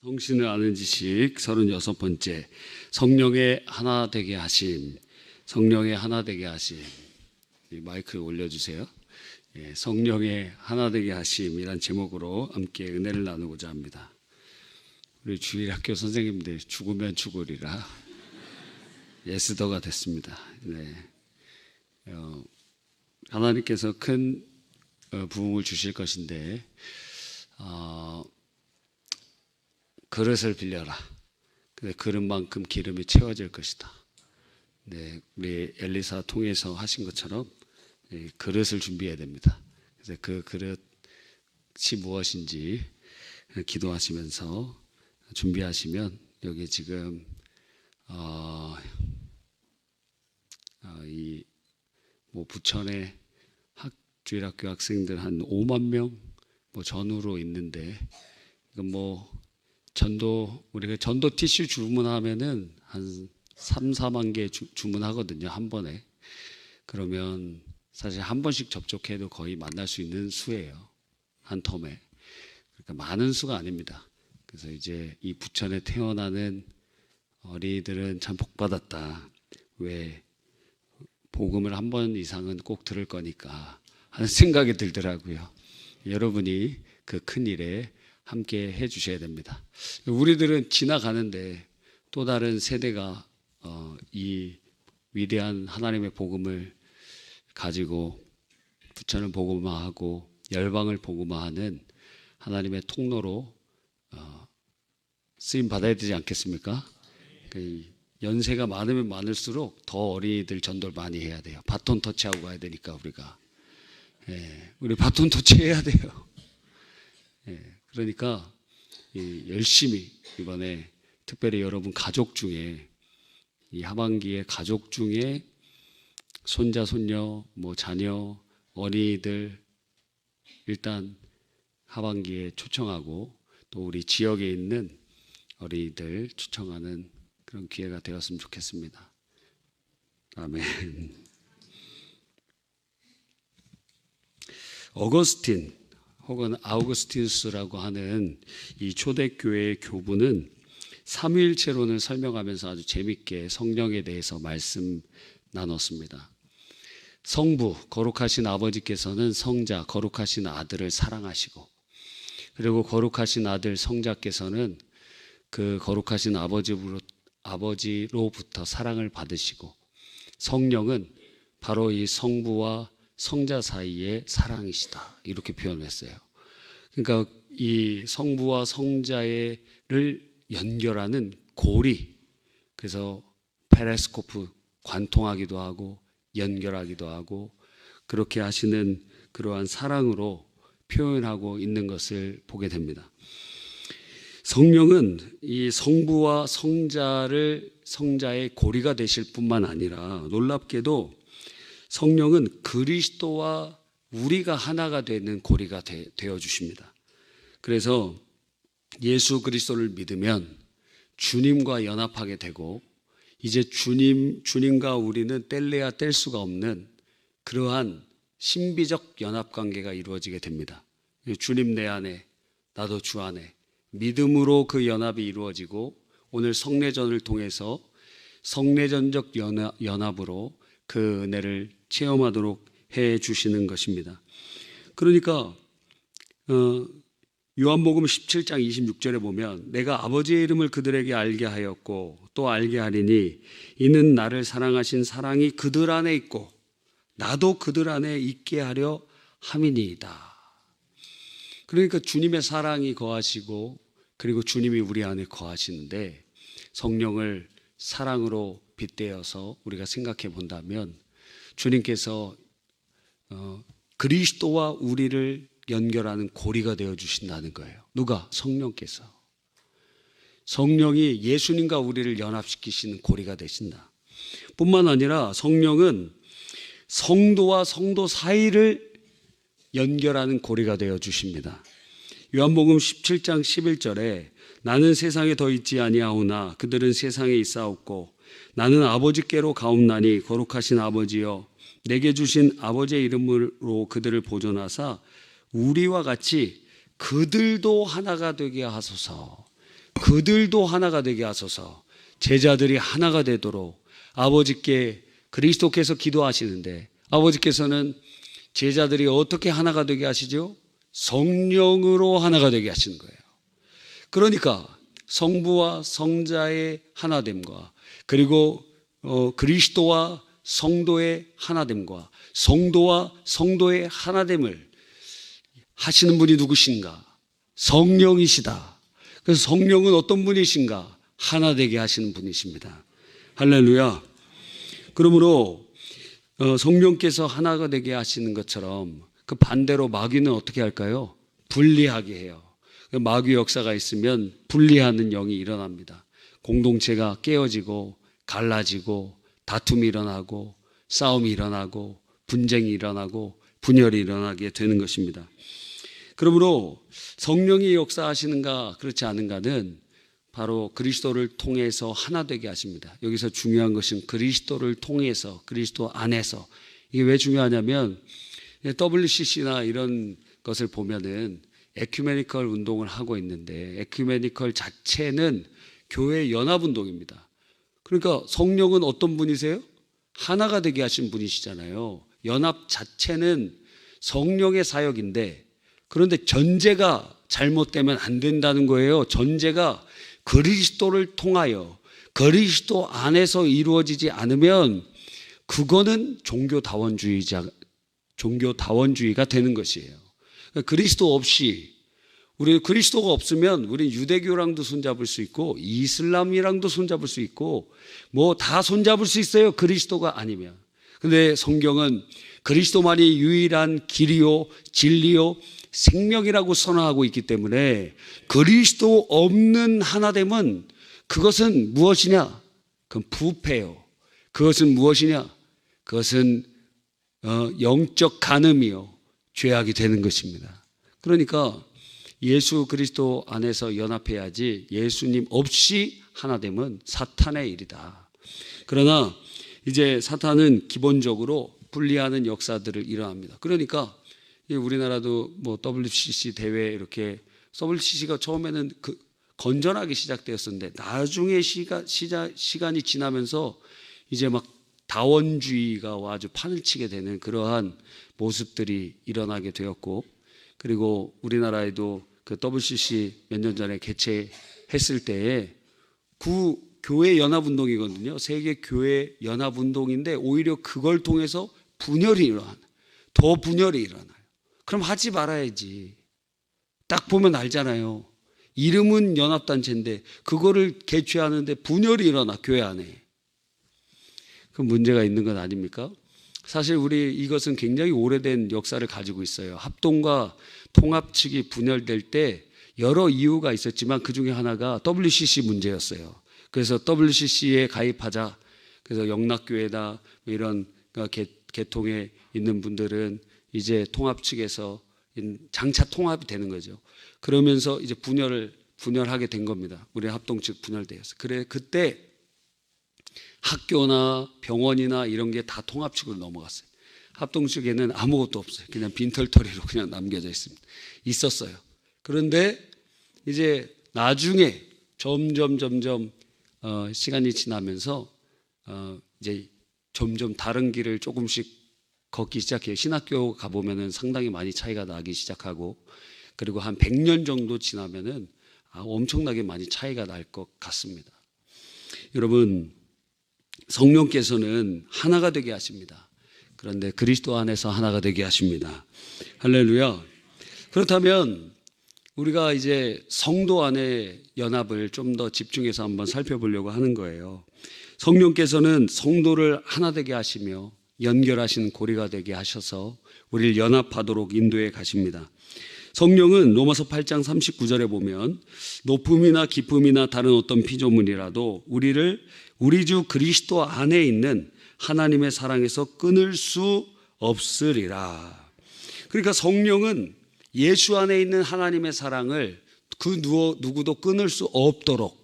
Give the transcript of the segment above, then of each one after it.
성신을 아는 지식 36번째 성령의 하나 되게 하심. 성령의 하나 되게 하심. 마이크 올려주세요. 성령의 하나 되게 하심이란 제목으로 함께 은혜를 나누고자 합니다. 우리 주일 학교 선생님들 죽으면 죽으리라 예스더가 됐습니다. 하나님께서 큰 부흥을 주실 것인데 그릇을 빌려라. 근데 그릇만큼 기름이 채워질 것이다. 우리 엘리사 통해서 하신 것처럼 그릇을 준비해야 됩니다. 그래서 그 그릇이 무엇인지 기도하시면서 준비하시면 여기 지금 이 부천에 주일학교 학생들 한 5만 명 전후로 있는데 우리가 전도 티슈 주문하면은 한 3, 4만 개 주문하거든요, 한 번에. 그러면 사실 한 번씩 접촉해도 거의 만날 수 있는 수예요, 한 텀에. 그러니까 많은 수가 아닙니다. 그래서 이제 이 부천에 태어나는 어린이들은 참 복받았다. 왜 복음을 한 번 이상은 꼭 들을 거니까 하는 생각이 들더라고요. 여러분이 그 큰 일에 함께 해 주셔야 됩니다. 우리들은 지나가는데 또 다른 세대가 이 위대한 하나님의 복음을 가지고 부천을 복음화하고 열방을 복음화하는 하나님의 통로로 쓰임 받아야 되지 않겠습니까? 연세가 많으면 많을수록 더 어린이들 전도를 많이 해야 돼요. 바톤 터치하고 가야 되니까 우리 바톤 터치해야 돼요. 그러니까 열심히 이번에 특별히 여러분 가족 중에 이 하반기에 가족 중에 손자, 손녀, 자녀, 어린이들 일단 하반기에 초청하고 또 우리 지역에 있는 어린이들 초청하는 그런 기회가 되었으면 좋겠습니다. 아멘. 어거스틴 혹은 아우구스티누스라고 하는 이 초대교회의 교부는 삼위일체론을 설명하면서 아주 재밌게 성령에 대해서 말씀 나눴습니다. 성부, 거룩하신 아버지께서는 성자, 거룩하신 아들을 사랑하시고, 그리고 거룩하신 아들 성자께서는 그 거룩하신 아버지로부터 사랑을 받으시고, 성령은 바로 이 성부와 성자 사이의 사랑이시다. 이렇게 표현했어요. 그러니까 이 성부와 성자를 연결하는 고리, 그래서 페레스코프, 관통하기도 하고 연결하기도 하고 그렇게 하시는 그러한 사랑으로 표현하고 있는 것을 보게 됩니다. 성령은 이 성부와 성자의 고리가 되실 뿐만 아니라 놀랍게도 성령은 그리스도와 우리가 하나가 되는 고리가 되어 주십니다. 그래서 예수 그리스도를 믿으면 주님과 연합하게 되고 이제 주님과 우리는 뗄래야 뗄 수가 없는 그러한 신비적 연합 관계가 이루어지게 됩니다. 주님 내 안에, 나도 주 안에 믿음으로 그 연합이 이루어지고 오늘 성례전을 통해서 성례전적 연합으로 그 은혜를 체험하도록 해 주시는 것입니다. 그러니까 요한복음 17장 26절에 보면 내가 아버지의 이름을 그들에게 알게 하였고 또 알게 하리니 이는 나를 사랑하신 사랑이 그들 안에 있고 나도 그들 안에 있게 하려 함이니이다. 그러니까 주님의 사랑이 거하시고 그리고 주님이 우리 안에 거하시는데 성령을 사랑으로 빗대어서 우리가 생각해 본다면 주님께서 그리스도와 우리를 연결하는 고리가 되어 주신다는 거예요. 누가? 성령께서. 성령이 예수님과 우리를 연합시키시는 고리가 되신다. 뿐만 아니라 성령은 성도와 성도 사이를 연결하는 고리가 되어 주십니다. 요한복음 17장 11절에 나는 세상에 더 있지 아니하오나 그들은 세상에 있사옵고 나는 아버지께로 가옵나니 거룩하신 아버지여 내게 주신 아버지의 이름으로 그들을 보존하사 우리와 같이 그들도 하나가 되게 하소서. 그들도 하나가 되게 하소서. 제자들이 하나가 되도록 아버지께 그리스도께서 기도하시는데, 아버지께서는 제자들이 어떻게 하나가 되게 하시죠? 성령으로 하나가 되게 하시는 거예요. 그러니까 성부와 성자의 하나됨과, 그리고 그리스도와 성도의 하나됨과, 성도와 성도의 하나됨을 하시는 분이 누구신가? 성령이시다. 그래서 성령은 어떤 분이신가? 하나 되게 하시는 분이십니다. 할렐루야. 그러므로 성령께서 하나가 되게 하시는 것처럼 그 반대로 마귀는 어떻게 할까요? 분리하게 해요. 마귀 역사가 있으면 분리하는 영이 일어납니다. 공동체가 깨어지고 갈라지고 다툼이 일어나고 싸움이 일어나고 분쟁이 일어나고 분열이 일어나게 되는 것입니다. 그러므로 성령이 역사하시는가 그렇지 않은가는 바로 그리스도를 통해서 하나 되게 하십니다. 여기서 중요한 것은 그리스도를 통해서, 그리스도 안에서. 이게 왜 중요하냐면 WCC나 이런 것을 보면은 에큐메니컬 운동을 하고 있는데, 에큐메니컬 자체는 교회 연합운동입니다. 그러니까 성령은 어떤 분이세요? 하나가 되게 하신 분이시잖아요. 연합 자체는 성령의 사역인데, 그런데 전제가 잘못되면 안 된다는 거예요. 전제가 그리스도를 통하여 그리스도 안에서 이루어지지 않으면 그거는 종교다원주의가 되는 것이에요. 그리스도 없이, 우리 그리스도가 없으면 우리 유대교랑도 손잡을 수 있고 이슬람이랑도 손잡을 수 있고 뭐 다 손잡을 수 있어요. 그리스도가 아니면. 근데 성경은 그리스도만이 유일한 길이요 진리요 생명이라고 선언하고 있기 때문에 그리스도 없는 하나됨은, 그것은 무엇이냐? 그건 부패요. 그것은 무엇이냐? 그것은 영적 간음이요 죄악이 되는 것입니다. 그러니까 예수 그리스도 안에서 연합해야지, 예수님 없이 하나됨은 사탄의 일이다. 그러나 이제 사탄은 기본적으로 분리하는 역사들을 일어납니다. 그러니까 우리나라도 뭐 WCC 대회, 이렇게 WCC가 처음에는 건전하게 시작되었었는데 나중에 시간이 지나면서 이제 막 다원주의가 아주 판을 치게 되는 그러한 모습들이 일어나게 되었고, 그리고 우리나라에도 그 WCC 몇 년 전에 개최했을 때에 교회 연합운동이거든요. 세계 교회 연합운동인데 오히려 그걸 통해서 더 분열이 일어나요. 그럼 하지 말아야지. 딱 보면 알잖아요. 이름은 연합단체인데 그거를 개최하는데 분열이 일어나, 교회 안에. 그 문제가 있는 건 아닙니까? 사실 이것은 굉장히 오래된 역사를 가지고 있어요. 합동과 통합 측이 분열될 때 여러 이유가 있었지만 그 중에 하나가 WCC 문제였어요. 그래서 WCC에 가입하자. 그래서 영락교회나 이런 계통에 있는 분들은 이제 통합 측에서 장차 통합이 되는 거죠. 그러면서 이제 분열하게 된 겁니다. 우리 합동 측 분열되어서. 그때 학교나 병원이나 이런 게 다 통합 측으로 넘어갔어요. 합동 측에는 아무것도 없어요. 그냥 빈털터리로 그냥 남겨져 있었어요. 그런데 이제 나중에 점점 시간이 지나면서 이제 점점 다른 길을 조금씩 걷기 시작해요. 신학교 가보면은 상당히 많이 차이가 나기 시작하고, 그리고 한 100년 정도 지나면은 엄청나게 많이 차이가 날 것 같습니다. 여러분, 성령께서는 하나가 되게 하십니다. 그런데 그리스도 안에서 하나가 되게 하십니다. 할렐루야. 그렇다면 우리가 이제 성도 안의 연합을 좀 더 집중해서 한번 살펴보려고 하는 거예요. 성령께서는 성도를 하나 되게 하시며 연결하시는 고리가 되게 하셔서 우리를 연합하도록 인도해 가십니다. 성령은 로마서 8장 39절에 보면 높음이나 깊음이나 다른 어떤 피조물이라도 우리를 우리 주 그리스도 안에 있는 하나님의 사랑에서 끊을 수 없으리라. 그러니까 성령은 예수 안에 있는 하나님의 사랑을 그 누구도 끊을 수 없도록,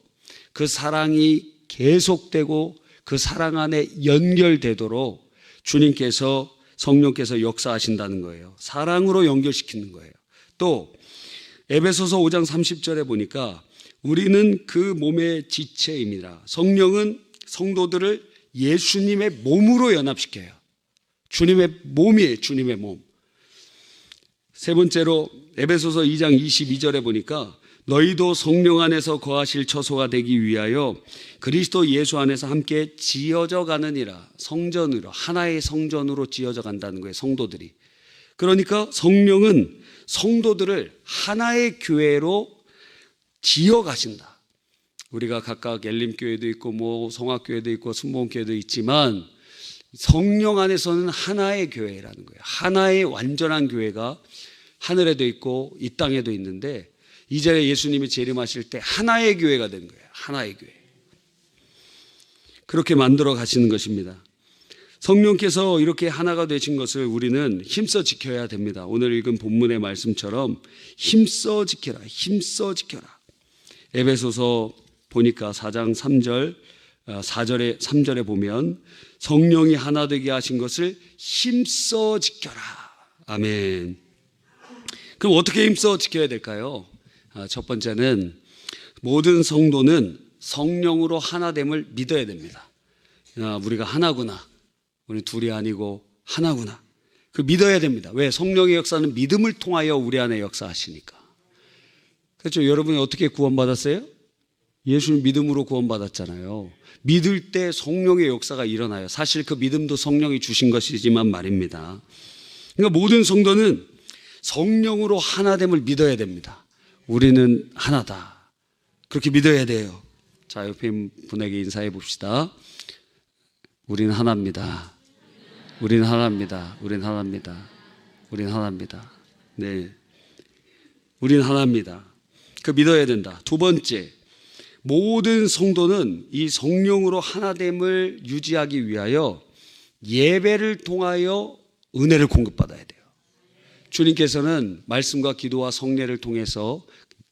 그 사랑이 계속되고 그 사랑 안에 연결되도록 주님께서, 성령께서 역사하신다는 거예요. 사랑으로 연결시키는 거예요. 또 에베소서 5장 30절에 보니까 우리는 그 몸의 지체입니다. 성령은 성도들을 예수님의 몸으로 연합시켜요. 주님의 몸이에요. 주님의 몸. 세 번째로 에베소서 2장 22절에 보니까 너희도 성령 안에서 거하실 처소가 되기 위하여 그리스도 예수 안에서 함께 지어져 가느니라. 성전으로, 하나의 성전으로 지어져 간다는 거예요. 성도들이. 그러니까 성령은 성도들을 하나의 교회로 지어 가신다. 우리가 각각 엘림교회도 있고 뭐 성악교회도 있고 순복음교회도 있지만 성령 안에서는 하나의 교회라는 거예요. 하나의 완전한 교회가 하늘에도 있고 이 땅에도 있는데 이제 예수님이 재림하실 때 하나의 교회가 된 거예요. 하나의 교회. 그렇게 만들어 가시는 것입니다. 성령께서 이렇게 하나가 되신 것을 우리는 힘써 지켜야 됩니다. 오늘 읽은 본문의 말씀처럼 힘써 지켜라. 힘써 지켜라. 에베소서 보니까 4장 3절 4절에 3절에 보면 성령이 하나 되게 하신 것을 힘써 지켜라. 아멘. 그럼 어떻게 힘써 지켜야 될까요? 첫 번째는 모든 성도는 성령으로 하나됨을 믿어야 됩니다. 우리가 하나구나. 우리 둘이 아니고 하나구나. 그 믿어야 됩니다. 왜? 성령의 역사는 믿음을 통하여 우리 안에 역사하시니까. 그렇죠? 여러분이 어떻게 구원받았어요? 예수님 믿음으로 구원받았잖아요. 믿을 때 성령의 역사가 일어나요. 사실 그 믿음도 성령이 주신 것이지만 말입니다. 그러니까 모든 성도는 성령으로 하나됨을 믿어야 됩니다. 우리는 하나다. 그렇게 믿어야 돼요. 자, 옆에 분에게 인사해 봅시다. 우리는 하나입니다. 우리는 하나입니다. 우리는 하나입니다. 우리는 하나입니다. 네. 우리는 하나입니다. 그 믿어야 된다. 두 번째, 모든 성도는 이 성령으로 하나됨을 유지하기 위하여 예배를 통하여 은혜를 공급받아야 돼요. 주님께서는 말씀과 기도와 성례를 통해서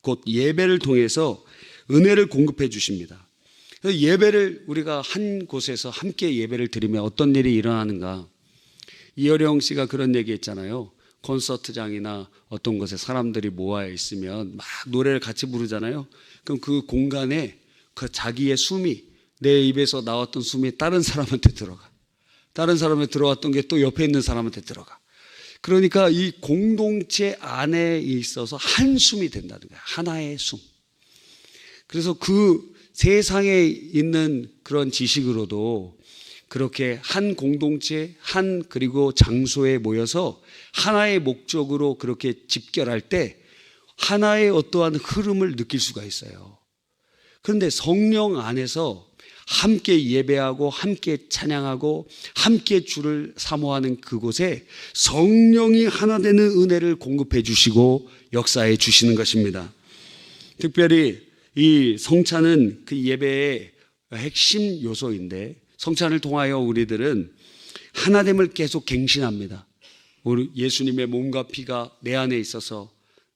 곧 예배를 통해서 은혜를 공급해 주십니다. 예배를 우리가 한 곳에서 함께 예배를 드리면 어떤 일이 일어나는가? 이어령 씨가 그런 얘기 했잖아요. 콘서트장이나 어떤 곳에 사람들이 모여 있으면 막 노래를 같이 부르잖아요. 그럼 그 공간에 그 자기의 숨이, 내 입에서 나왔던 숨이 다른 사람한테 들어가. 다른 사람에 들어왔던 게 또 옆에 있는 사람한테 들어가. 그러니까 이 공동체 안에 있어서 한 숨이 된다는 거예요. 하나의 숨. 그래서 그 세상에 있는 그런 지식으로도 그렇게 한 공동체, 그리고 장소에 모여서 하나의 목적으로 그렇게 집결할 때 하나의 어떠한 흐름을 느낄 수가 있어요. 그런데 성령 안에서 함께 예배하고 함께 찬양하고 함께 주를 사모하는 그곳에 성령이 하나 되는 은혜를 공급해 주시고 역사해 주시는 것입니다. 특별히 이 성찬은 그 예배의 핵심 요소인데 성찬을 통하여 우리들은 하나됨을 계속 갱신합니다. 우리 예수님의 몸과 피가 내 안에 있어서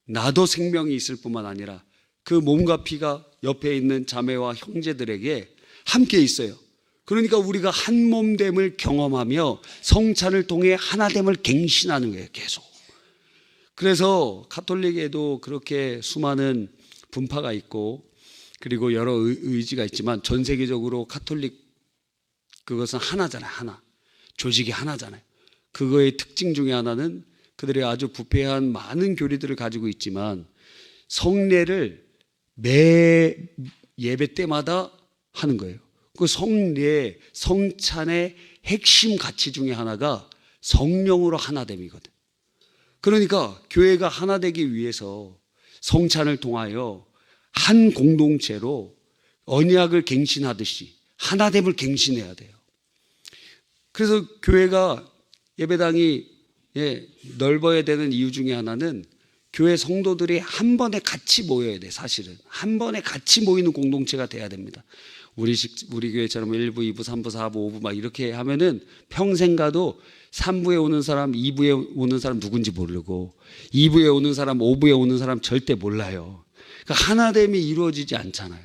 나도 생명이 있을 뿐만 아니라 그 몸과 피가 옆에 있는 자매와 형제들에게 함께 있어요. 그러니까 우리가 한 몸됨을 경험하며 성찬을 통해 하나됨을 갱신하는 거예요. 계속. 그래서 가톨릭에도 그렇게 수많은 분파가 있고 그리고 여러 의지가 있지만 전 세계적으로 가톨릭 그것은 하나잖아요. 하나. 조직이 하나잖아요. 그거의 특징 중에 하나는 그들이 아주 부패한 많은 교리들을 가지고 있지만 성례를 매 예배 때마다 하는 거예요. 그 성례, 성찬의 핵심 가치 중에 하나가 성령으로 하나됨이거든. 그러니까 교회가 하나 되기 위해서 성찬을 통하여 한 공동체로 언약을 갱신하듯이 하나됨을 갱신해야 돼요. 그래서 교회가 예배당이 넓어야 되는 이유 중에 하나는 교회 성도들이 한 번에 같이 모여야 돼. 사실은 한 번에 같이 모이는 공동체가 돼야 됩니다. 우리 교회처럼 1부, 2부, 3부, 4부, 5부 막 이렇게 하면은 평생 가도 3부에 오는 사람, 2부에 오는 사람 누군지 모르고 2부에 오는 사람, 5부에 오는 사람 절대 몰라요. 그러니까 하나됨이 이루어지지 않잖아요.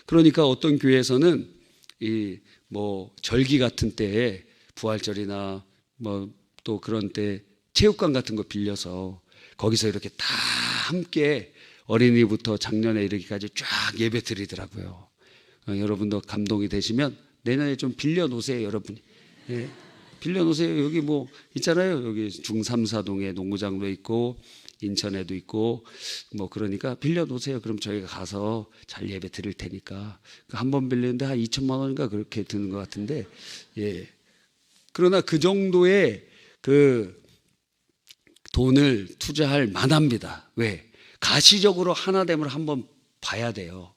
그러니까 어떤 교회에서는 이 뭐 절기 같은 때에 부활절이나 뭐 또 그런 때 체육관 같은 거 빌려서 거기서 이렇게 다 함께 어린이부터 작년에 이르기까지 쫙 예배 드리더라고요. 여러분도 감동이 되시면 내년에 좀 빌려놓으세요, 여러분이. 예, 빌려놓으세요. 여기 뭐 있잖아요. 여기 중삼사동에 농구장도 있고 인천에도 있고 뭐 그러니까 빌려놓으세요. 그럼 저희가 가서 잘 예배 드릴 테니까. 한 번 빌리는데 한 2천만 원인가 그렇게 드는 것 같은데, 예. 그러나 그 정도의 그 돈을 투자할 만합니다. 왜? 가시적으로 하나됨을 한번 봐야 돼요.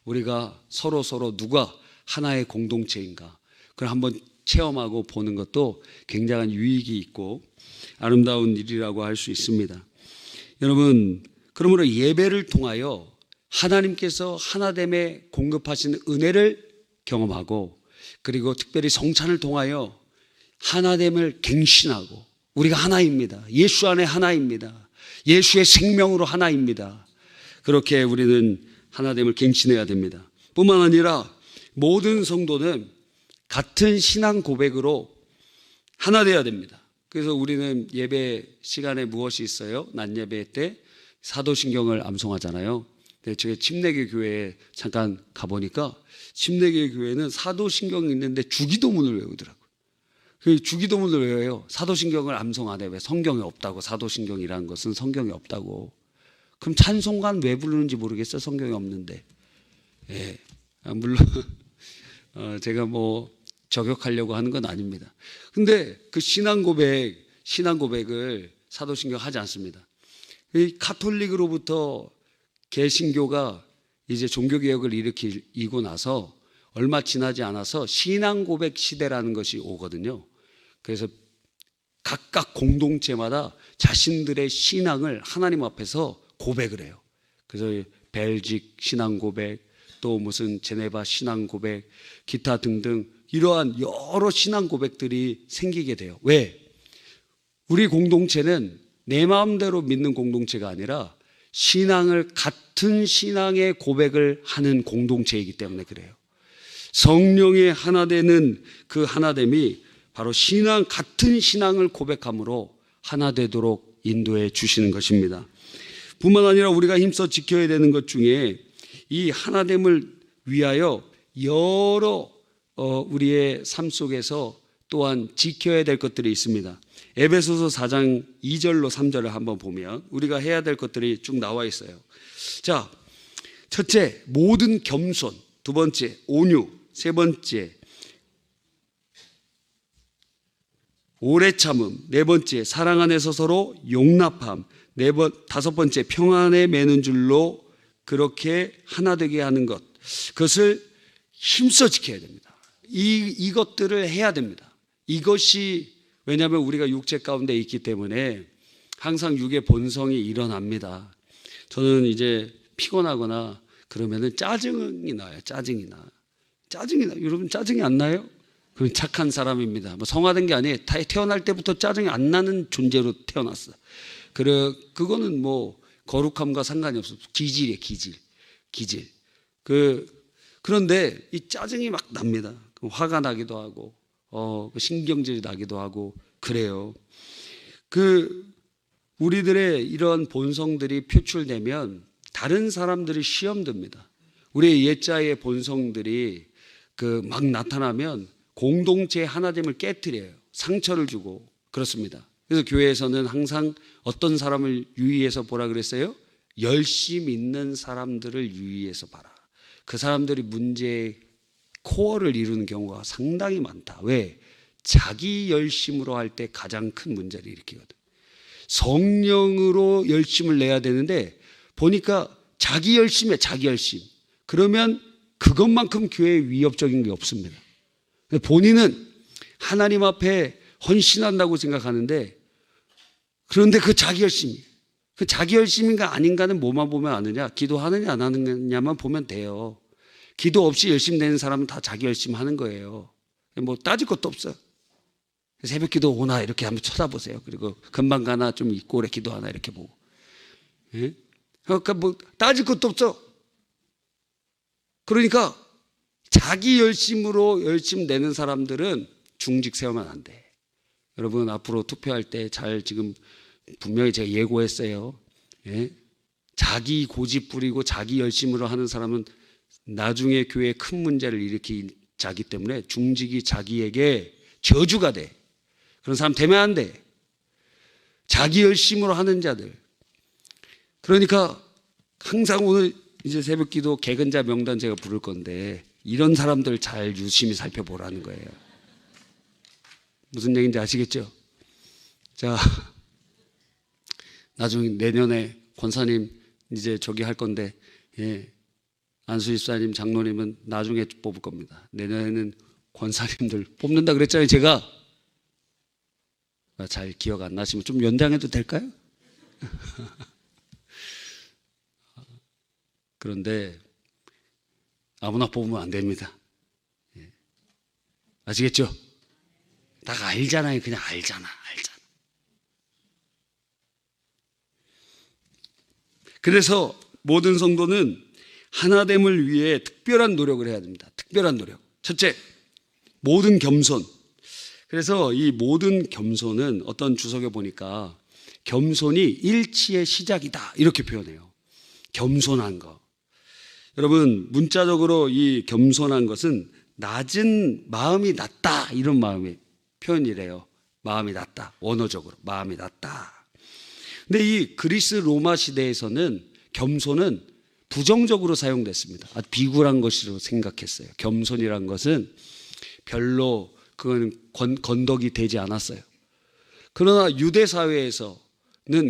우리가 서로 누가 하나의 공동체인가 그걸 한번 체험하고 보는 것도 굉장한 유익이 있고 아름다운 일이라고 할 수 있습니다. 여러분, 그러므로 예배를 통하여 하나님께서 하나됨에 공급하신 은혜를 경험하고, 그리고 특별히 성찬을 통하여 하나됨을 갱신하고, 우리가 하나입니다. 예수 안에 하나입니다. 예수의 생명으로 하나입니다. 그렇게 우리는 하나됨을 갱신해야 됩니다. 뿐만 아니라 모든 성도는 같은 신앙 고백으로 하나 되어야 됩니다. 그래서 우리는 예배 시간에 무엇이 있어요? 낮 예배 때 사도신경을 암송하잖아요. 근데 제가 침례교 교회에 잠깐 가보니까 침례교 교회는 사도신경이 있는데 주기도문을 외우더라고요. 그 주기도문을 외워요. 사도신경을 암송 안 해. 왜? 성경에 없다고. 사도신경이라는 것은 성경에 없다고. 그럼 찬송가는 왜 부르는지 모르겠어요. 성경에 없는데. 예. 물론 제가 뭐 저격하려고 하는 건 아닙니다. 근데 그 신앙 고백을 사도신경 하지 않습니다. 이 가톨릭으로부터 개신교가 이제 종교개혁을 일으키고 나서 얼마 지나지 않아서 신앙 고백 시대라는 것이 오거든요. 그래서 각각 공동체마다 자신들의 신앙을 하나님 앞에서 고백을 해요. 그래서 벨직 신앙 고백, 또 무슨 제네바 신앙 고백, 기타 등등 이러한 여러 신앙 고백들이 생기게 돼요. 왜? 우리 공동체는 내 마음대로 믿는 공동체가 아니라 신앙을 같은 신앙의 고백을 하는 공동체이기 때문에 그래요. 성령의 하나 되는 그 하나됨이 바로 같은 신앙을 고백함으로 하나 되도록 인도해 주시는 것입니다. 뿐만 아니라 우리가 힘써 지켜야 되는 것 중에 이 하나됨을 위하여 여러 우리의 삶 속에서 또한 지켜야 될 것들이 있습니다. 에베소서 4장 2절로 3절을 한번 보면 우리가 해야 될 것들이 쭉 나와 있어요. 자, 첫째, 모든 겸손. 두 번째, 온유. 세 번째, 오래 참음. 네 번째, 사랑 안에서 서로 용납함. 다섯 번째, 평안에 매는 줄로 그렇게 하나 되게 하는 것. 그것을 힘써 지켜야 됩니다. 이것들을 해야 됩니다. 이것이, 왜냐하면 우리가 육체 가운데 있기 때문에 항상 육의 본성이 일어납니다. 저는 이제 피곤하거나 그러면은 짜증이 나요. 짜증이 나. 여러분 짜증이 안 나요? 그럼 착한 사람입니다. 뭐 성화된 게 아니에요. 태어날 때부터 짜증이 안 나는 존재로 태어났어. 그거는 뭐 거룩함과 상관이 없어. 기질이에요, 기질. 그런데 이 짜증이 막 납니다. 화가 나기도 하고, 신경질이 나기도 하고, 그래요. 우리들의 이런 본성들이 표출되면 다른 사람들이 시험 듭니다. 우리의 옛자의 본성들이 막 나타나면 공동체의 하나됨을 깨트려요. 상처를 주고 그렇습니다. 그래서 교회에서는 항상 어떤 사람을 유의해서 보라 그랬어요? 열심 있는 사람들을 유의해서 봐라. 그 사람들이 문제의 코어를 이루는 경우가 상당히 많다. 왜? 자기 열심으로 할 때 가장 큰 문제를 일으키거든. 성령으로 열심을 내야 되는데 보니까 자기 열심이야, 자기 열심. 그러면 그것만큼 교회에 위협적인 게 없습니다. 본인은 하나님 앞에 헌신한다고 생각하는데, 그런데 그 자기 열심인가 아닌가는 뭐만 보면 아느냐? 기도하느냐 안 하느냐만 보면 돼요. 기도 없이 열심 내는 사람은 다 자기 열심 하는 거예요. 뭐 따질 것도 없어. 새벽 기도 오나 이렇게 한번 쳐다보세요. 그리고 금방 가나 좀 있고 오래 기도하나 이렇게 보고. 예? 그러니까 뭐 따질 것도 없어. 그러니까 자기 열심으로 열심 내는 사람들은 중직 세우면 안 돼. 여러분 앞으로 투표할 때 지금 분명히 제가 예고했어요. 예? 자기 고집 부리고 자기 열심으로 하는 사람은 나중에 교회에 큰 문제를 일으키기 때문에 중직이 자기에게 저주가 돼. 그런 사람 되면 안 돼. 자기 열심으로 하는 자들. 그러니까 항상 오늘 이제 새벽기도 개근자 명단 제가 부를 건데 이런 사람들 잘 유심히 살펴보라는 거예요. 무슨 얘기인지 아시겠죠? 자, 나중에 내년에 권사님 이제 저기 할 건데, 예, 안수 집사님, 장로님은 나중에 뽑을 겁니다. 내년에는 권사님들 뽑는다 그랬잖아요, 제가. 잘 기억 안 나시면 좀 연장해도 될까요? 그런데 아무나 뽑으면 안 됩니다. 예. 아시겠죠? 다 알잖아요. 그냥 알잖아. 그래서 모든 성도는 하나됨을 위해 특별한 노력을 해야 됩니다. 특별한 노력. 첫째, 모든 겸손. 그래서 이 모든 겸손은 어떤 주석에 보니까 겸손이 일치의 시작이다 이렇게 표현해요. 겸손한 거. 여러분, 문자적으로 이 겸손한 것은 낮은 마음이 낮다 이런 마음의 표현이래요. 마음이 낮다. 원어적으로 마음이 낮다. 근데 이 그리스 로마 시대에서는 겸손은 부정적으로 사용됐습니다. 아주 비굴한 것으로 생각했어요. 겸손이란 것은 별로 그건 건덕이 되지 않았어요. 그러나 유대 사회에서는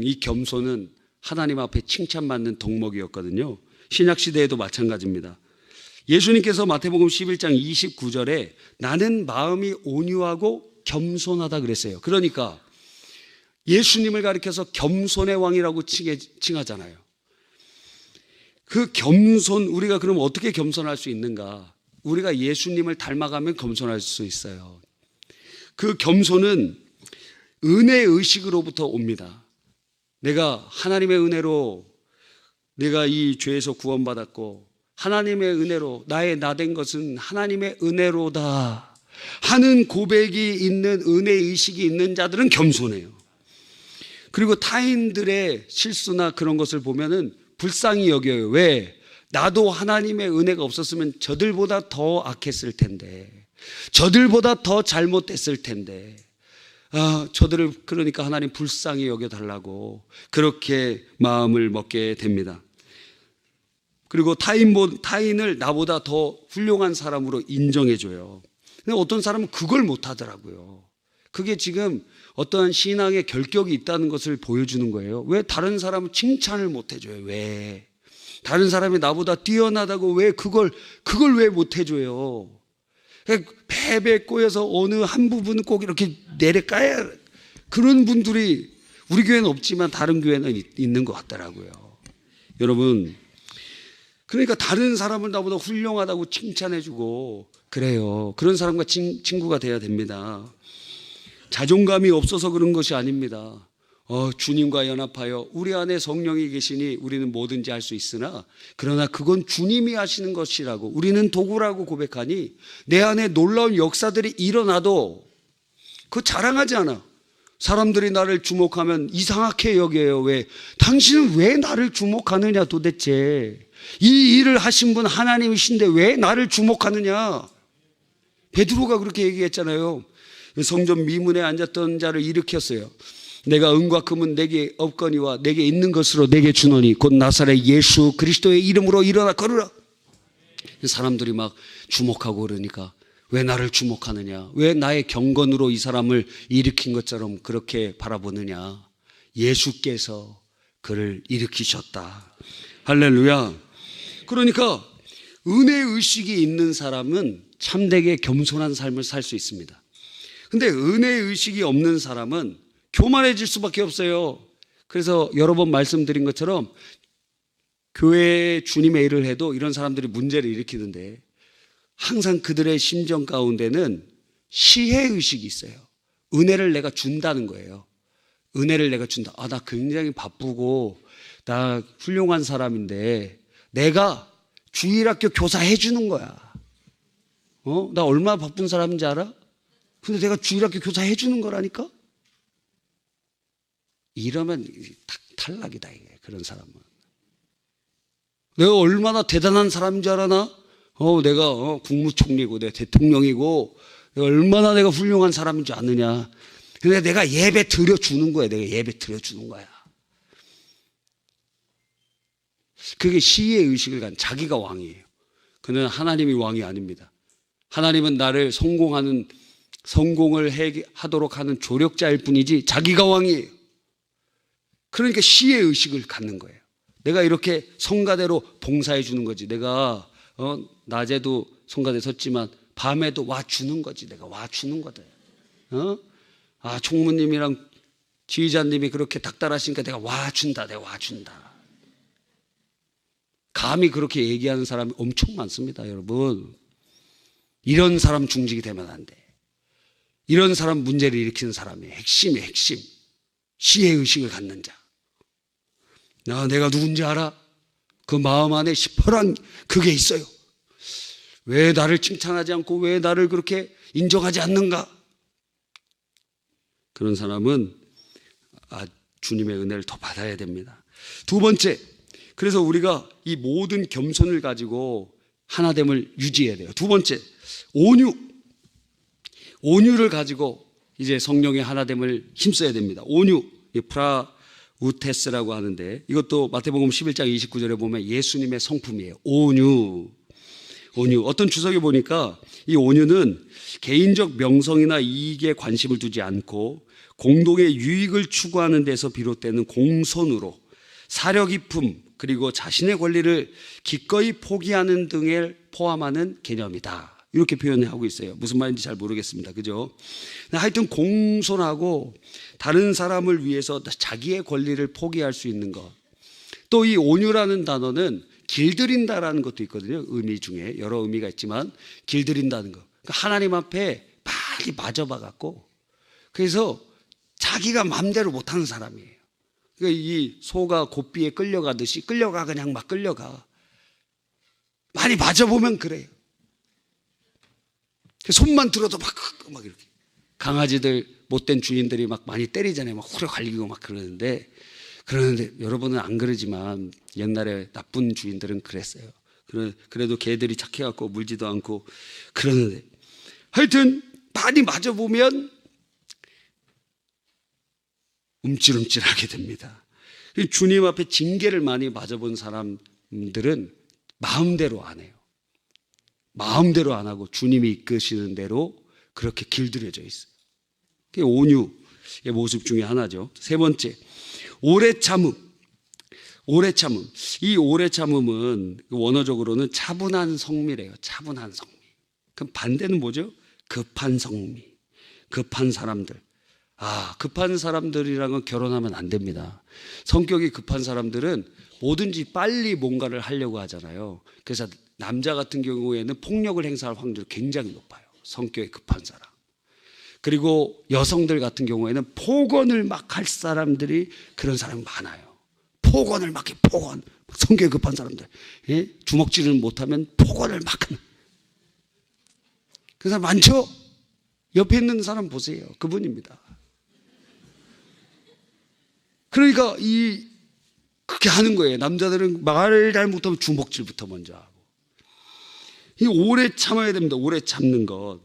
이 겸손은 하나님 앞에 칭찬받는 덕목이었거든요. 신약 시대에도 마찬가지입니다. 예수님께서 마태복음 11장 29절에 나는 마음이 온유하고 겸손하다 그랬어요. 그러니까 예수님을 가리켜서 겸손의 왕이라고 칭하잖아요. 그 겸손, 우리가 그럼 어떻게 겸손할 수 있는가? 우리가 예수님을 닮아가면 겸손할 수 있어요. 그 겸손은 은혜 의식으로부터 옵니다. 내가 하나님의 은혜로 내가 이 죄에서 구원받았고 하나님의 은혜로 나의 나된 것은 하나님의 은혜로다 하는 고백이 있는 은혜 의식이 있는 자들은 겸손해요. 그리고 타인들의 실수나 그런 것을 보면은 불쌍히 여겨요. 왜? 나도 하나님의 은혜가 없었으면 저들보다 더 악했을 텐데, 저들보다 더 잘못됐을 텐데, 저들을 그러니까 하나님 불쌍히 여겨달라고 그렇게 마음을 먹게 됩니다. 그리고 타인을 나보다 더 훌륭한 사람으로 인정해줘요. 근데 어떤 사람은 그걸 못하더라고요. 그게 지금 어떠한 신앙의 결격이 있다는 것을 보여주는 거예요. 왜 다른 사람은 칭찬을 못 해줘요? 왜? 다른 사람이 나보다 뛰어나다고 왜 그걸 왜 못 해줘요? 배배 꼬여서 어느 한 부분은 꼭 이렇게 내려까야 그런 분들이 우리 교회는 없지만 다른 교회는 있는 것 같더라고요. 여러분, 그러니까 다른 사람을 나보다 훌륭하다고 칭찬해주고 그래요. 그런 사람과 친구가 돼야 됩니다. 자존감이 없어서 그런 것이 아닙니다. 주님과 연합하여 우리 안에 성령이 계시니 우리는 뭐든지 할 수 있으나 그러나 그건 주님이 하시는 것이라고 우리는 도구라고 고백하니 내 안에 놀라운 역사들이 일어나도 그거 자랑하지 않아. 사람들이 나를 주목하면 이상하게 여겨요. 왜? 당신은 왜 나를 주목하느냐 도대체. 이 일을 하신 분 하나님이신데 왜 나를 주목하느냐. 베드로가 그렇게 얘기했잖아요. 성전 미문에 앉았던 자를 일으켰어요. 내가 은과 금은 내게 없거니와 내게 있는 것으로 내게 주노니 곧 나사렛 예수 그리스도의 이름으로 일어나 걸으라. 사람들이 막 주목하고 그러니까 왜 나를 주목하느냐, 왜 나의 경건으로 이 사람을 일으킨 것처럼 그렇게 바라보느냐. 예수께서 그를 일으키셨다. 할렐루야. 그러니까 은혜의식이 있는 사람은 참되게 겸손한 삶을 살 수 있습니다. 근데 은혜의식이 없는 사람은 교만해질 수밖에 없어요. 그래서 여러 번 말씀드린 것처럼 교회에 주님의 일을 해도 이런 사람들이 문제를 일으키는데 항상 그들의 심정 가운데는 시혜의식이 있어요. 은혜를 내가 준다는 거예요. 은혜를 내가 준다. 나 굉장히 바쁘고 나 훌륭한 사람인데 내가 주일학교 교사 해주는 거야. 나 얼마나 바쁜 사람인지 알아? 근데 내가 주일학교 교사 해주는 거라니까? 이러면 탈락이다, 이게. 그런 사람은. 내가 얼마나 대단한 사람인 줄 알아나? 내가 국무총리고 내가 대통령이고 내가 얼마나 내가 훌륭한 사람인 줄 아느냐. 근데 내가 예배 드려주는 거야. 내가 예배 드려주는 거야. 그게 시의 의식을 간 자기가 왕이에요. 그는 하나님이 왕이 아닙니다. 하나님은 나를 성공을 하도록 하는 조력자일 뿐이지 자기가 왕이에요. 그러니까 시의 의식을 갖는 거예요. 내가 이렇게 성가대로 봉사해 주는 거지. 내가 낮에도 성가대 섰지만 밤에도 와주는 거지. 내가 와주는 거다. 총무님이랑 지휘자님이 그렇게 닥달하시니까 내가 와준다. 내가 와준다. 감히 그렇게 얘기하는 사람이 엄청 많습니다, 여러분. 이런 사람 중직이 되면 안 돼. 이런 사람 문제를 일으키는 사람이 핵심이에요, 핵심. 시의 의식을 갖는 자. 내가 누군지 알아? 그 마음 안에 시퍼런 그게 있어요. 왜 나를 칭찬하지 않고 왜 나를 그렇게 인정하지 않는가? 그런 사람은 주님의 은혜를 더 받아야 됩니다. 두 번째, 그래서 우리가 이 모든 겸손을 가지고 하나됨을 유지해야 돼요. 두 번째, 온유를 가지고 이제 성령의 하나됨을 힘써야 됩니다. 온유, 프라우테스라고 하는데 이것도 마태복음 11장 29절에 보면 예수님의 성품이에요. 온유. 어떤 주석에 보니까 이 온유는 개인적 명성이나 이익에 관심을 두지 않고 공동의 유익을 추구하는 데서 비롯되는 공손으로 사려 깊음 그리고 자신의 권리를 기꺼이 포기하는 등을 포함하는 개념이다. 이렇게 표현하고 있어요. 무슨 말인지 잘 모르겠습니다. 그죠? 하여튼 공손하고 다른 사람을 위해서 자기의 권리를 포기할 수 있는 것. 또 이 온유라는 단어는 길들인다라는 것도 있거든요. 의미 중에 여러 의미가 있지만 길들인다는 거. 그러니까 하나님 앞에 많이 맞아봐 갖고 그래서 자기가 마음대로 못하는 사람이에요. 그러니까 이 소가 고삐에 끌려가듯이 그냥 막 끌려가. 많이 맞아보면 그래요. 손만 들어도 막 이렇게. 강아지들 못된 주인들이 막 많이 때리잖아요. 막 후려 갈기고 막 그러는데 여러분은 안 그러지만 옛날에 나쁜 주인들은 그랬어요. 그래도 개들이 착해갖고 물지도 않고 그러는데 하여튼 많이 맞아보면 움찔움찔하게 됩니다. 주님 앞에 징계를 많이 맞아본 사람들은 마음대로 안 해요. 마음대로 안 하고 주님이 이끄시는 대로 그렇게 길들여져 있어요. 그게 온유의 모습 중에 하나죠. 세 번째, 오래 참음. 이 오래 참음은 원어적으로는 차분한 성미래요. 차분한 성미. 그럼 반대는 뭐죠? 급한 성미. 급한 사람들. 급한 사람들이랑은 결혼하면 안 됩니다. 성격이 급한 사람들은 뭐든지 빨리 뭔가를 하려고 하잖아요. 그래서 남자 같은 경우에는 폭력을 행사할 확률이 굉장히 높아요. 성격이 급한 사람. 그리고 여성들 같은 경우에는 폭언을 막 할 사람들이 그런 사람이 많아요. 폭언을 막 해, 폭언. 성격이 급한 사람들. 예? 주먹질을 못하면 폭언을 막 하는. 그 사람 많죠? 옆에 있는 사람 보세요. 그분입니다. 그러니까 그렇게 하는 거예요. 남자들은 말을 잘 못하면 주먹질부터 먼저 하고. 이 오래 참아야 됩니다. 오래 참는 것.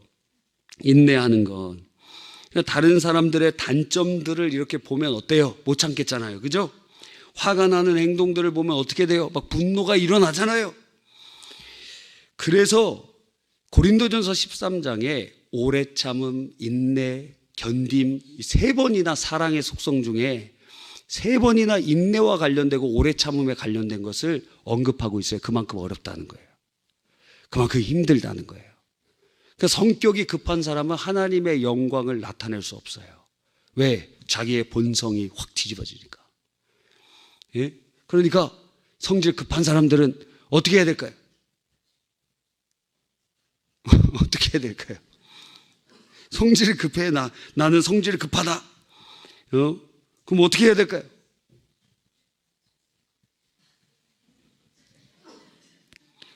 인내하는 것. 그러니까 다른 사람들의 단점들을 이렇게 보면 어때요? 못 참겠잖아요. 그죠? 화가 나는 행동들을 보면 어떻게 돼요? 막 분노가 일어나잖아요. 그래서 고린도전서 13장에 오래 참음, 인내, 견딤 이 세 번이나 사랑의 속성 중에 세 번이나 인내와 관련되고 오래 참음에 관련된 것을 언급하고 있어요. 그만큼 어렵다는 거예요. 그만큼 힘들다는 거예요. 그러니까 성격이 급한 사람은 하나님의 영광을 나타낼 수 없어요. 왜? 자기의 본성이 확 뒤집어지니까. 예? 그러니까 성질 급한 사람들은 어떻게 해야 될까요? 어떻게 해야 될까요? 성질이 급해. 나는 성질이 급하다. 그럼 어떻게 해야 될까요?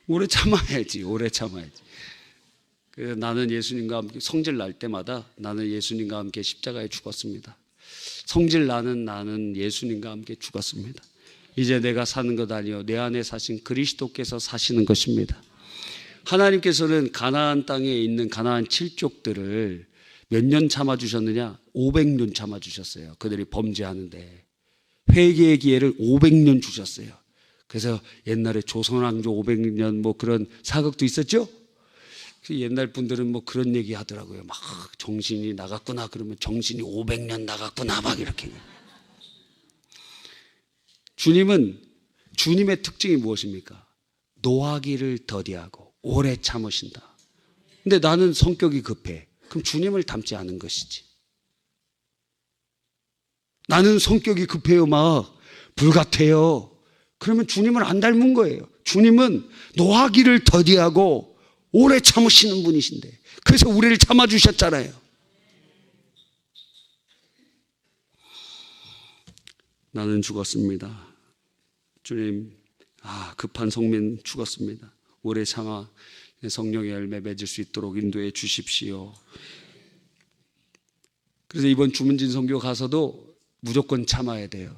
오래 참아야지. 나는 예수님과 함께 성질 날 때마다 나는 예수님과 함께 십자가에 죽었습니다. 성질 나는 예수님과 함께 죽었습니다. 이제 내가 사는 것 아니요 내 안에 사신 그리스도께서 사시는 것입니다. 하나님께서는 가나안 땅에 있는 가나안 7족들을 몇 년 참아주셨느냐? 500년 참아주셨어요. 그들이 범죄하는데 회개의 기회를 500년 주셨어요. 그래서 옛날에 조선왕조 500년 뭐 그런 사극도 있었죠? 옛날 분들은 뭐 그런 얘기 하더라고요. 막 정신이 나갔구나 그러면 정신이 500년 나갔구나 막 이렇게. 주님의 특징이 무엇입니까? 노하기를 더디하고 오래 참으신다. 근데 나는 성격이 급해. 그럼 주님을 닮지 않은 것이지. 나는 성격이 급해요, 막 불같아요. 그러면 주님을 안 닮은 거예요. 주님은 노하기를 더디하고 오래 참으시는 분이신데, 그래서 우리를 참아주셨잖아요. 나는 죽었습니다. 주님, 급한 성민 죽었습니다. 오래 참아 성령의 열매 맺을 수 있도록 인도해 주십시오. 그래서 이번 주문진 선교 가서도 무조건 참아야 돼요.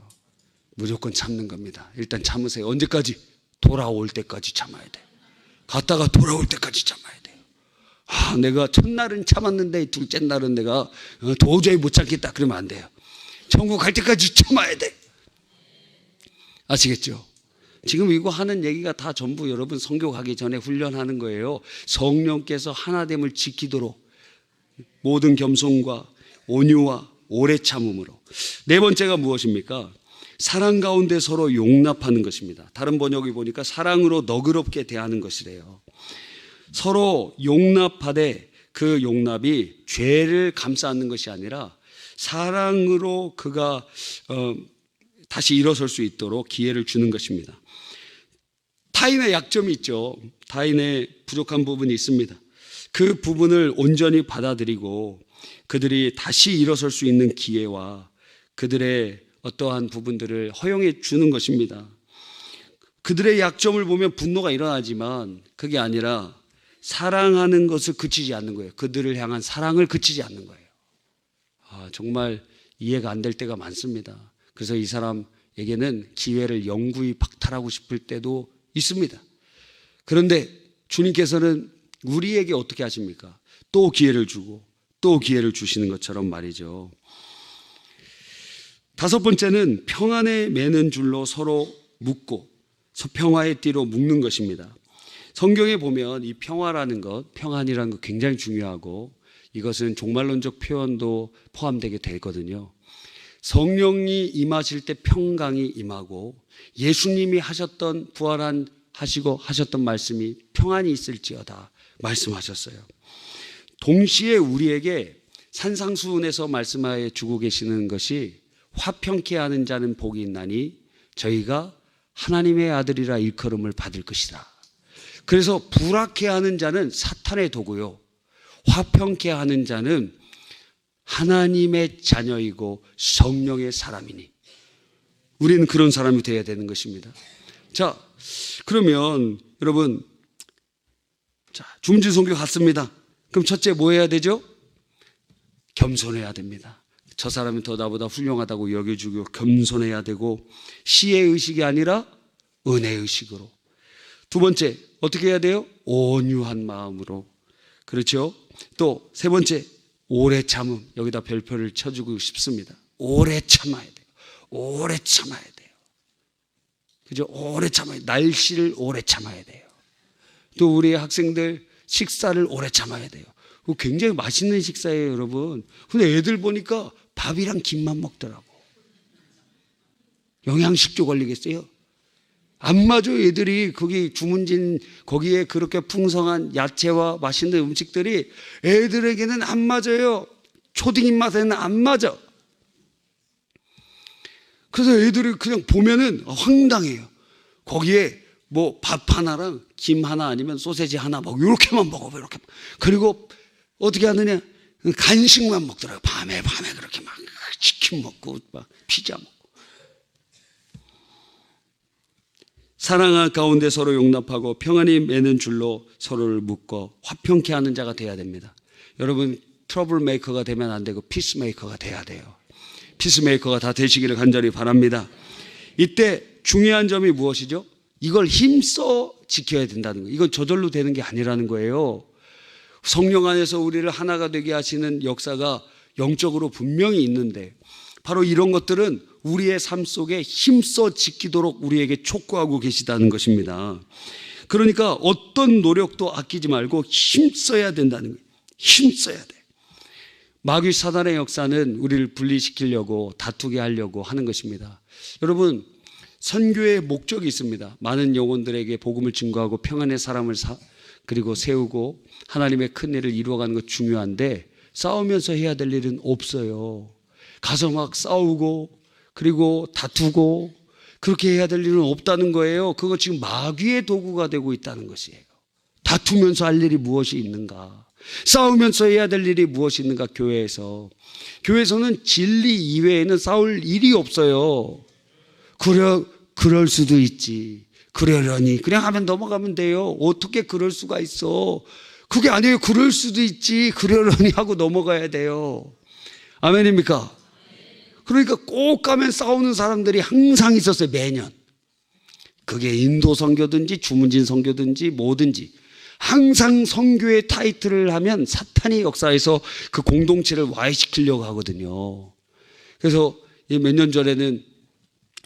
무조건 참는 겁니다. 일단 참으세요. 언제까지? 돌아올 때까지 참아야 돼요. 갔다가 돌아올 때까지 참아야 돼요. 내가 첫날은 참았는데 둘째 날은 내가 도저히 못 참겠다 그러면 안 돼요. 천국 갈 때까지 참아야 돼. 아시겠죠? 지금 이거 하는 얘기가 다 전부 여러분 선교 가기 전에 훈련하는 거예요. 성령께서 하나됨을 지키도록 모든 겸손과 온유와 오래 참음으로. 네 번째가 무엇입니까? 사랑 가운데 서로 용납하는 것입니다. 다른 번역이 보니까 사랑으로 너그럽게 대하는 것이래요. 서로 용납하되 그 용납이 죄를 감싸 안는 것이 아니라 사랑으로 그가 다시 일어설 수 있도록 기회를 주는 것입니다. 타인의 약점이 있죠. 타인의 부족한 부분이 있습니다. 그 부분을 온전히 받아들이고 그들이 다시 일어설 수 있는 기회와 그들의 어떠한 부분들을 허용해 주는 것입니다. 그들의 약점을 보면 분노가 일어나지만 그게 아니라 사랑하는 것을 그치지 않는 거예요. 그들을 향한 사랑을 그치지 않는 거예요. 정말 이해가 안 될 때가 많습니다. 그래서 이 사람에게는 기회를 영구히 박탈하고 싶을 때도 있습니다. 그런데 주님께서는 우리에게 어떻게 하십니까? 또 기회를 주고 또 기회를 주시는 것처럼 말이죠. 다섯 번째는 평안에 매는 줄로 서로 묶고 평화의 띠로 묶는 것입니다. 성경에 보면 이 평화라는 것, 평안이라는 것 굉장히 중요하고 이것은 종말론적 표현도 포함되게 되거든요. 성령이 임하실 때 평강이 임하고 예수님이 하셨던 부활하시고 하셨던 말씀이 평안이 있을지어다 말씀하셨어요. 동시에 우리에게 산상수훈에서 말씀하여 주고 계시는 것이 화평케 하는 자는 복이 있나니 저희가 하나님의 아들이라 일컬음을 받을 것이다. 그래서 불화케 하는 자는 사탄의 도구요, 화평케 하는 자는 하나님의 자녀이고 성령의 사람이니 우리는 그런 사람이 되어야 되는 것입니다. 자, 그러면 여러분, 주문진 선교 갔습니다. 그럼 첫째 뭐 해야 되죠? 겸손해야 됩니다. 저 사람이 더 나보다 훌륭하다고 여겨주고 겸손해야 되고 시의 의식이 아니라 은혜의 의식으로. 두 번째 어떻게 해야 돼요? 온유한 마음으로. 그렇죠? 또 세 번째 오래 참음. 여기다 별표를 쳐주고 싶습니다. 오래 참아야 돼요. 오래 참아야 돼요. 그죠? 오래 참아야 돼요. 날씨를 오래 참아야 돼요. 또 우리 학생들 식사를 오래 참아야 돼요. 굉장히 맛있는 식사예요, 여러분. 근데 애들 보니까 밥이랑 김만 먹더라고. 영양실조 걸리겠어요? 안 맞아. 애들이 거기 주문진 거기에 그렇게 풍성한 야채와 맛있는 음식들이 애들에게는 안 맞아요. 초딩 입맛에는 안 맞아. 그래서 애들이 그냥 보면은 황당해요. 거기에 뭐 밥 하나랑 김 하나 아니면 소세지 하나 막 이렇게만 먹어. 이렇게. 그리고 어떻게 하느냐? 간식만 먹더라고요. 밤에 그렇게 막 치킨 먹고 막 피자 먹고. 사랑 가운데 서로 용납하고 평안히 매는 줄로 서로를 묶어 화평케 하는 자가 돼야 됩니다. 여러분, 트러블 메이커가 되면 안 되고 피스 메이커가 돼야 돼요. 피스 메이커가 다 되시기를 간절히 바랍니다. 이때 중요한 점이 무엇이죠? 이걸 힘써 지켜야 된다는 거예요. 이건 저절로 되는 게 아니라는 거예요. 성령 안에서 우리를 하나가 되게 하시는 역사가 영적으로 분명히 있는데, 바로 이런 것들은 우리의 삶 속에 힘써 지키도록 우리에게 촉구하고 계시다는 것입니다. 그러니까 어떤 노력도 아끼지 말고 힘써야 된다는 거예요. 힘써야 돼. 마귀 사단의 역사는 우리를 분리시키려고, 다투게 하려고 하는 것입니다. 여러분, 선교의 목적이 있습니다. 많은 영혼들에게 복음을 증거하고 평안의 사람을 그리고 세우고 하나님의 큰 일을 이루어가는 것 중요한데, 싸우면서 해야 될 일은 없어요. 가서 막 싸우고 그리고 다투고 그렇게 해야 될 일은 없다는 거예요. 그거 지금 마귀의 도구가 되고 있다는 것이에요. 다투면서 할 일이 무엇이 있는가? 싸우면서 해야 될 일이 무엇이 있는가? 교회에서는 진리 이외에는 싸울 일이 없어요. 그럴 수도 있지. 그러려니 그냥 하면 넘어가면 돼요. 어떻게 그럴 수가 있어? 그게 아니에요. 그럴 수도 있지. 그러려니 하고 넘어가야 돼요. 아멘입니까? 그러니까 꼭 가면 싸우는 사람들이 항상 있었어요. 매년. 그게 인도 선교든지 주문진 선교든지 뭐든지 항상 선교의 타이틀을 하면 사탄이 역사에서 그 공동체를 와해시키려고 하거든요. 그래서 몇 년 전에는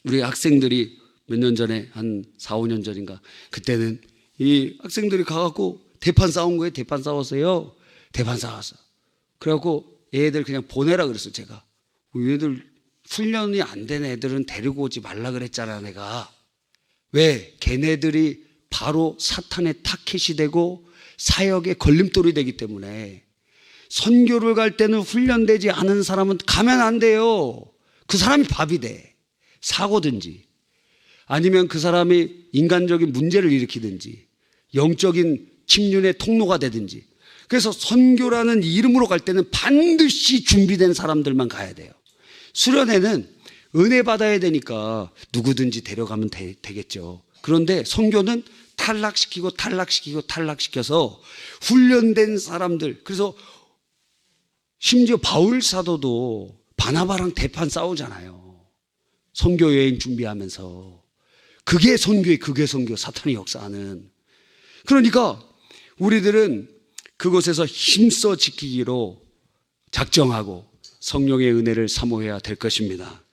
우리 학생들이 몇 년 전에 한 4, 5년 전인가 그때는 이 학생들이 가갖고 대판 싸운 거예요. 대판 싸웠어요. 대판 싸웠어. 그래갖고 애들 그냥 보내라 그랬어요. 제가. 얘들 훈련이 안 된 애들은 데리고 오지 말라 그랬잖아 내가. 왜? 걔네들이 바로 사탄의 타켓이 되고 사역의 걸림돌이 되기 때문에 선교를 갈 때는 훈련되지 않은 사람은 가면 안 돼요. 그 사람이 밥이 돼. 사고든지 아니면 그 사람이 인간적인 문제를 일으키든지 영적인 침륜의 통로가 되든지. 그래서 선교라는 이름으로 갈 때는 반드시 준비된 사람들만 가야 돼요. 수련회는 은혜 받아야 되니까 누구든지 데려가면 되겠죠. 그런데 선교는 탈락시켜서 훈련된 사람들. 그래서 심지어 바울 사도도 바나바랑 대판 싸우잖아요. 선교 여행 준비하면서. 그게 선교예요. 그게 선교. 사탄의 역사는. 그러니까 우리들은 그곳에서 힘써 지키기로 작정하고 성령의 은혜를 사모해야 될 것입니다.